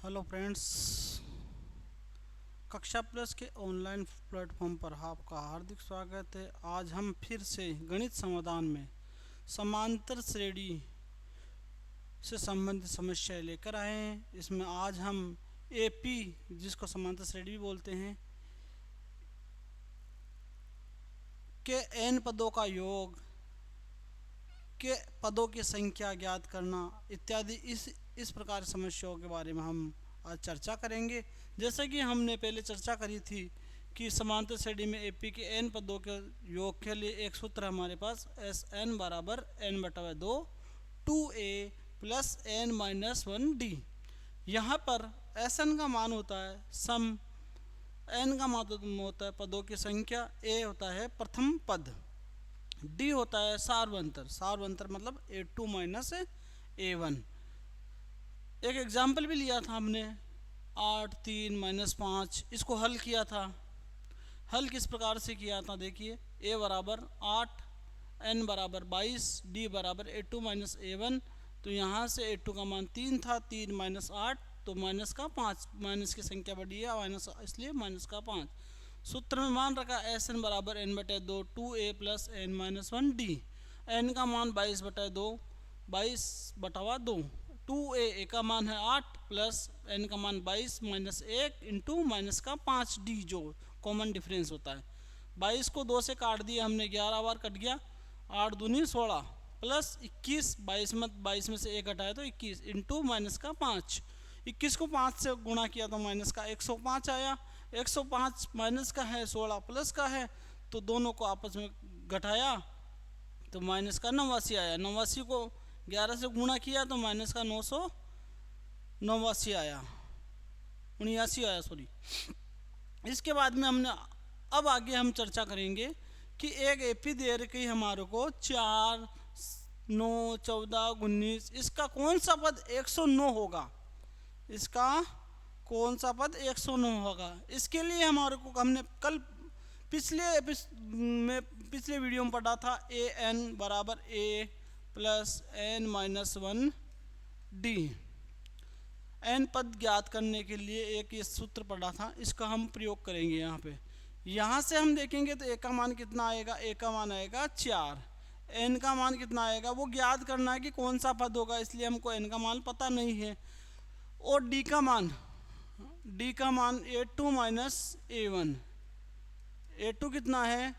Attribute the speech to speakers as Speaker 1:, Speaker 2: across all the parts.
Speaker 1: Hello friends, कक्षा plus के online platform पर आपका हार्दिक स्वागत है। आज हम फिर से गणित समाधान में समांतर श्रेणी से संबंधित समस्याएं लेकर आए हैं। इसमें आज हम एपी, जिसको समांतर श्रेणी भी बोलते हैं, के एन पदों का योग, के पदों की संख्या ज्ञात करना इत्यादि इस प्रकार समस्याओं के बारे में हम आज चर्चा करेंगे। जैसे कि हमने पहले चर्चा करी थी कि समांतर श्रेणी में एपी के एन पदों के योग के लिए एक सूत्र हमारे पास एस एन बराबर एन बटा दो 2a plus N minus 1d। यहाँ पर एस एन का मान होता है सम, एन का मान होता है पदों की संख्या, ए होता है प्रथम पद, डी होता है सार्वंतर। सार्वंतर मतलब a2 माइनस a1। एक एग्जाम्पल भी लिया था हमने 8 3 माइनस 5, इसको हल किया था। हल किस प्रकार से किया था देखिए, a बराबर 8, n बराबर 22, d बराबर a2 माइनस a1। तो यहाँ से a2 का मान 3 था, 3 माइनस 8 तो माइनस का 5, माइनस की संख्या बढ़ी है माइनस, इसलिए माइनस का 5। सूत्र में मान रखा एस एन बराबर एन बटे दो 2a plus N minus 1d। N का मान 22 बटे दो, 22 बटावा 2, 2a का मान है 8 प्लस एन का मान 22 माइनस 1 इंटू माइनस का 5d, जो कॉमन डिफरेंस होता है। 22 को 2 से काट दिया हमने, 11 बार कट गया, 8 दूनी 16 प्लस 21, 22 में से 1 घटाया तो 21 इंटू माइनस का 5। 21 को 5 से गुणा किया तो माइनस का 105 आया। 105 माइनस का है, 16 प्लस का है, तो दोनों को आपस में घटाया तो माइनस का 89 आया। 89 को 11 से गुणा किया तो माइनस का 989 आया, 79 आया सॉरी। इसके बाद में हमने अब आगे हम चर्चा करेंगे कि एक एपी दे रखी हमारे को 4 9 14 19, इसका कौन सा पद 109 होगा, इसका कौन सा पद 109 होगा। इसके लिए हमारे को हमने कल पिछले वीडियो में पढ़ा था ए एन बराबर A plus N minus 1d। N पद ज्ञात करने के लिए एक ये सूत्र पढ़ा था, इसका हम प्रयोग करेंगे यहाँ पे। यहाँ से हम देखेंगे तो ए का मान कितना आएगा, ए का मान आएगा 4, एन का मान कितना आएगा वो ज्ञात करना है कि कौन सा पद होगा, इसलिए हमको एन का मान पता नहीं है। और डी का मान a2 माइनस a1, a2 कितना है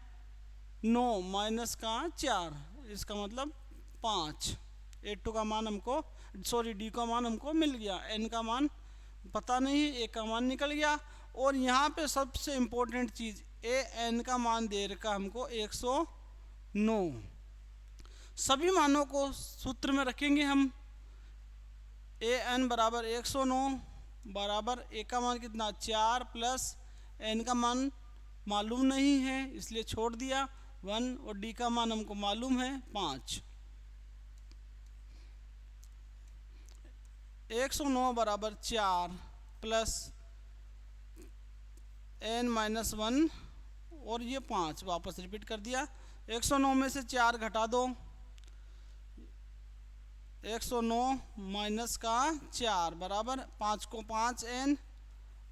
Speaker 1: 9 माइनस का 4, इसका मतलब 5। a2 का मान हमको डी का मान हमको मिल गया, n का मान पता नहीं, a का मान निकल गया। और यहाँ पे सबसे इम्पोर्टेंट चीज़ ए एन का मान दे रखा हमको 109। सभी मानों को सूत्र में रखेंगे हम। ए एन बराबर 109 बराबर ए का मान कितना 4 प्लस एन का मान मालूम नहीं है इसलिए छोड़ दिया 1, और डी का मान हमको मालूम है 5। 109 बराबर 4 प्लस एन माइनस 1 और ये 5 वापस रिपीट कर दिया। 109 में से 4 घटा दो, 109 माइनस का 4 बराबर 5 को 5 एन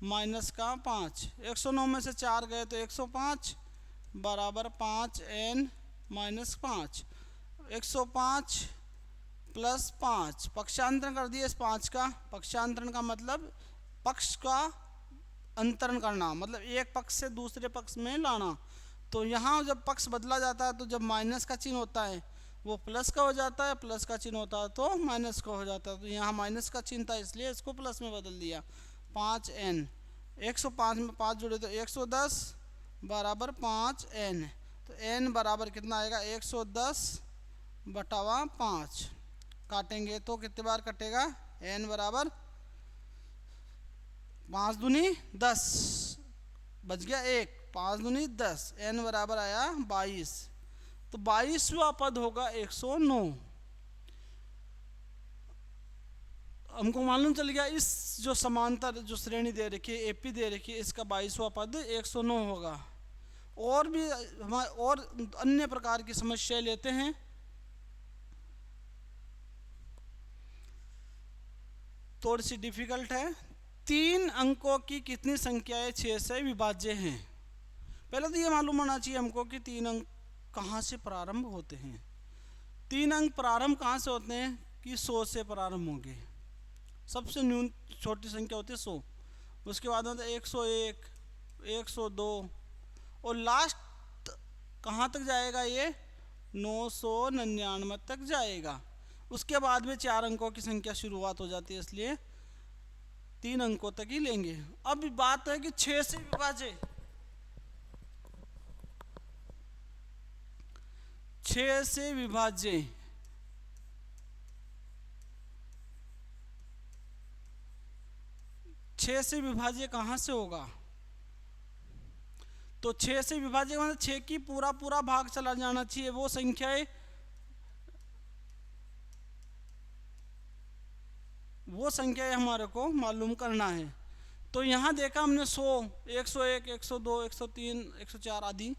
Speaker 1: माइनस का 5। 109 में से 4 गए तो 105 बराबर 5 एन माइनस 5। 105 प्लस 5, पक्षांतरण कर दिए इस 5 का। पक्षांतरण का मतलब पक्ष का अंतरण करना, मतलब एक पक्ष से दूसरे पक्ष में लाना। तो यहाँ जब पक्ष बदला जाता है तो जब माइनस का चिन्ह होता है वो प्लस का हो जाता है, प्लस का चिन्ह होता है तो माइनस का हो जाता है। तो यहाँ माइनस का चिन्ह था इसलिए इसको प्लस में बदल दिया 5n। 105 में 5 जुड़े तो 110 बराबर 5n। तो n बराबर कितना आएगा 110 बटावा 5। काटेंगे तो कितने बार कटेगा, n बराबर 5 दूनी 10, बच गया 1, 5 दूनी 10, n बराबर आया 22। तो 22वां पद होगा 109। हमको मालूम चल गया इस जो समांतर जो श्रेणी दे रखी है एपी दे रखी है, इसका 22वां पद 109 होगा। और भी और अन्य प्रकार की समस्याएं लेते हैं। थोड़ी सी डिफिकल्ट है तीन अंकों की कितनी संख्याएं 6 से विभाज्य हैं? पहले तो ये मालूम होना चाहिए हमको कि तीन अंक कहाँ से प्रारंभ होते हैं। तीन अंक प्रारंभ कहाँ से होते हैं कि 100 से प्रारंभ होंगे। सबसे न्यून छोटी संख्या होती है 100, उसके बाद होता है 101, 102 और लास्ट कहाँ तक जाएगा ये 999 तक जाएगा। उसके बाद में 4 अंकों की संख्या शुरुआत हो जाती है, इसलिए 3 अंकों तक ही लेंगे। अब बात है कि 6 से विभाज्य, 6 से विभाज्य 6 से विभाज्य कहाँ से होगा? तो 6 से विभाज्य मतलब 6 की पूरा पूरा भाग चला जाना चाहिए। वो संख्याएं हमारे को मालूम करना है। तो यहाँ देखा हमने 100, 101, 102, 103, 104 आदि।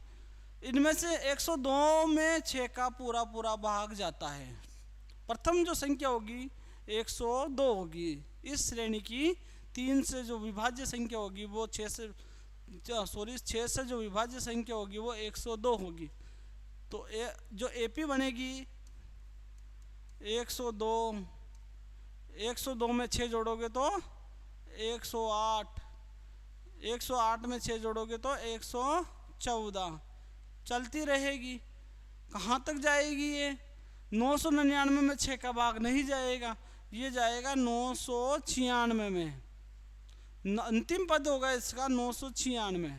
Speaker 1: इनमें से 102 में 6 का पूरा पूरा भाग जाता है। प्रथम जो संख्या होगी 102 होगी। इस श्रेणी की 3 से जो विभाज्य संख्या होगी वो 6 से जो विभाज्य संख्या होगी वो 102 होगी। तो जो एपी बनेगी 102, 102 में 6 जोड़ोगे तो 108, 108 में 6 जोड़ोगे तो 114, चलती रहेगी। कहाँ तक जाएगी ये? 999 में 6 का भाग नहीं जाएगा, ये जाएगा 996 में। अंतिम पद होगा इसका 996।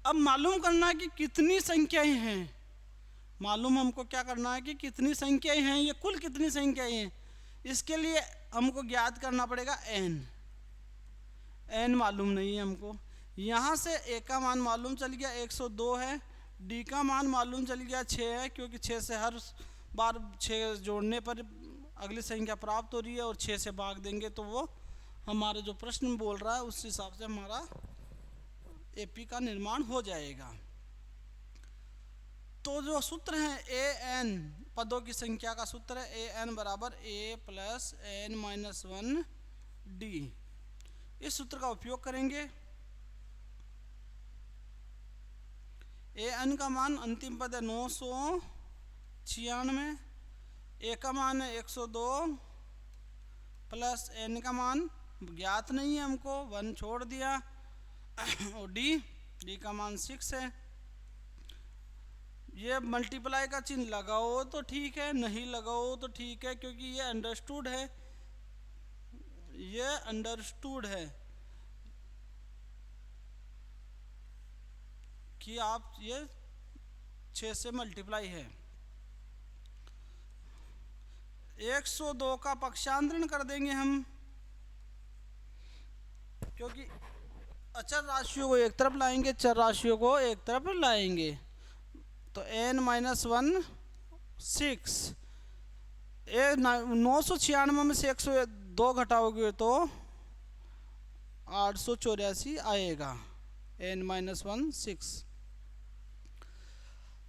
Speaker 1: अब मालूम करना है कि कितनी संख्याएं हैं। मालूम हमको क्या करना है कि कितनी संख्याएं हैं, ये कुल कितनी संख्याएं हैं। इसके लिए हमको ज्ञात करना पड़ेगा n मालूम नहीं है हमको। यहाँ से a का मान मालूम चल गया 102 है, d का मान मालूम चल गया 6 है, क्योंकि 6 से हर बार 6 जोड़ने पर अगली संख्या प्राप्त हो रही है और 6 से भाग देंगे तो वो हमारा जो प्रश्न बोल रहा है उस हिसाब से हमारा एपी का निर्माण हो जाएगा। तो जो सूत्र है an पदों की संख्या का सूत्र है an बराबर a plus n minus 1 d। इस सूत्र का उपयोग करेंगे। an का मान अंतिम पद है 996, a का मान है 102 प्लस n का मान ज्ञात नहीं है हमको, 1 छोड़ दिया और d का मान 6 है। ये मल्टीप्लाई का चिन्ह लगाओ तो ठीक है, नहीं लगाओ तो ठीक है, क्योंकि ये अंडरस्टूड है, ये अंडरस्टूड है कि आप ये 6 से मल्टीप्लाई है। 102 का पक्षांतरण कर देंगे हम, क्योंकि अचर राशियों को एक तरफ लाएंगे, चर राशियों को एक तरफ लाएंगे। तो n माइनस 1 6, 996 में से 102 घटाओगे तो 884 आएगा। n माइनस 1 6,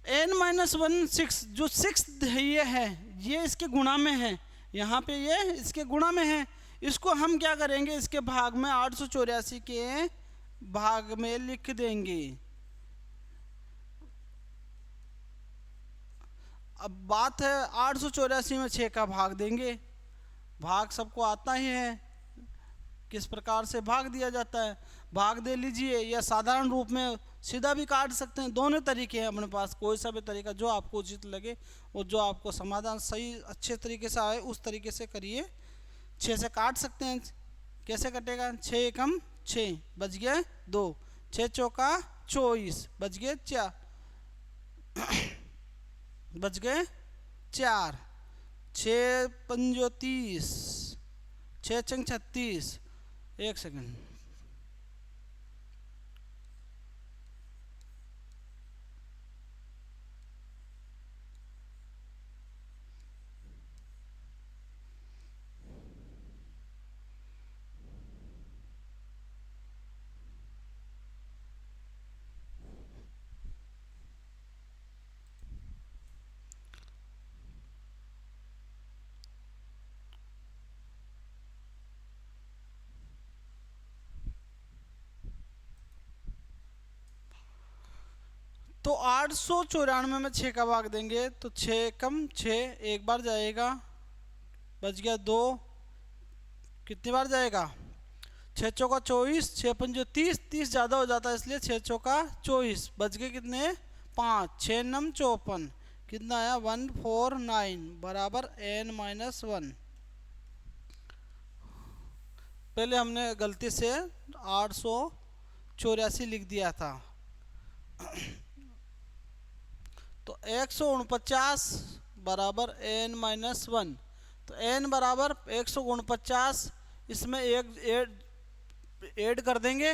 Speaker 1: n माइनस 1 6 जो 6 ये इसके गुणा में है, यहाँ पे ये इसके गुणा में है। इसको हम क्या करेंगे, इसके भाग में 884 के भाग में लिख देंगे। अब बात है 884 में 6 का भाग देंगे। भाग सबको आता ही है, किस प्रकार से भाग दिया जाता है। भाग दे लीजिए या साधारण रूप में सीधा भी काट सकते हैं, दोनों तरीके हैं अपने पास। कोई सा भी तरीका जो आपको उचित लगे और जो आपको समाधान सही अच्छे तरीके से आए उस तरीके से करिए। 6 से काट सकते हैं, कैसे कटेगा? 6 एकम 6 बच गया 2, 6 चौका 24 बच गए 4, बच गए 4, 6 पंजो 30, 6 चंग 36। एक सेकंड, तो 894 में 6 का भाग देंगे तो 6 कम 6 एक बार जाएगा, बच गया 2, कितनी बार जाएगा 6 चौका 24, 6 पंजो 30, 30 ज़्यादा हो जाता है इसलिए 6 चौका 24, बच गए कितने 5, 6 नम 54, कितना आया 149 बराबर n-1। पहले हमने गलती से 884 लिख दिया था। तो 149 बराबर n-1, तो n बराबर 149, इसमें एक ऐड कर देंगे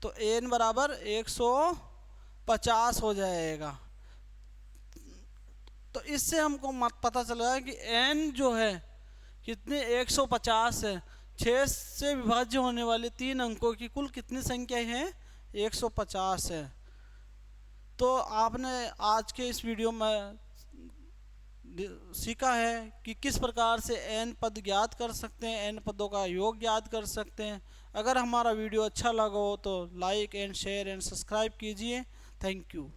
Speaker 1: तो n बराबर 150 हो जाएगा। तो इससे हमको पता चला कि n जो है कितने 150 है। 6 से विभाज्य होने वाले 3 अंकों की कुल कितनी संख्या है 150 है। तो आपने आज के इस वीडियो में सीखा है कि किस प्रकार से n पद ज्ञात कर सकते हैं, n पदों का योग ज्ञात कर सकते हैं। अगर हमारा वीडियो अच्छा लगा हो तो like and share and subscribe कीजिए। Thank you.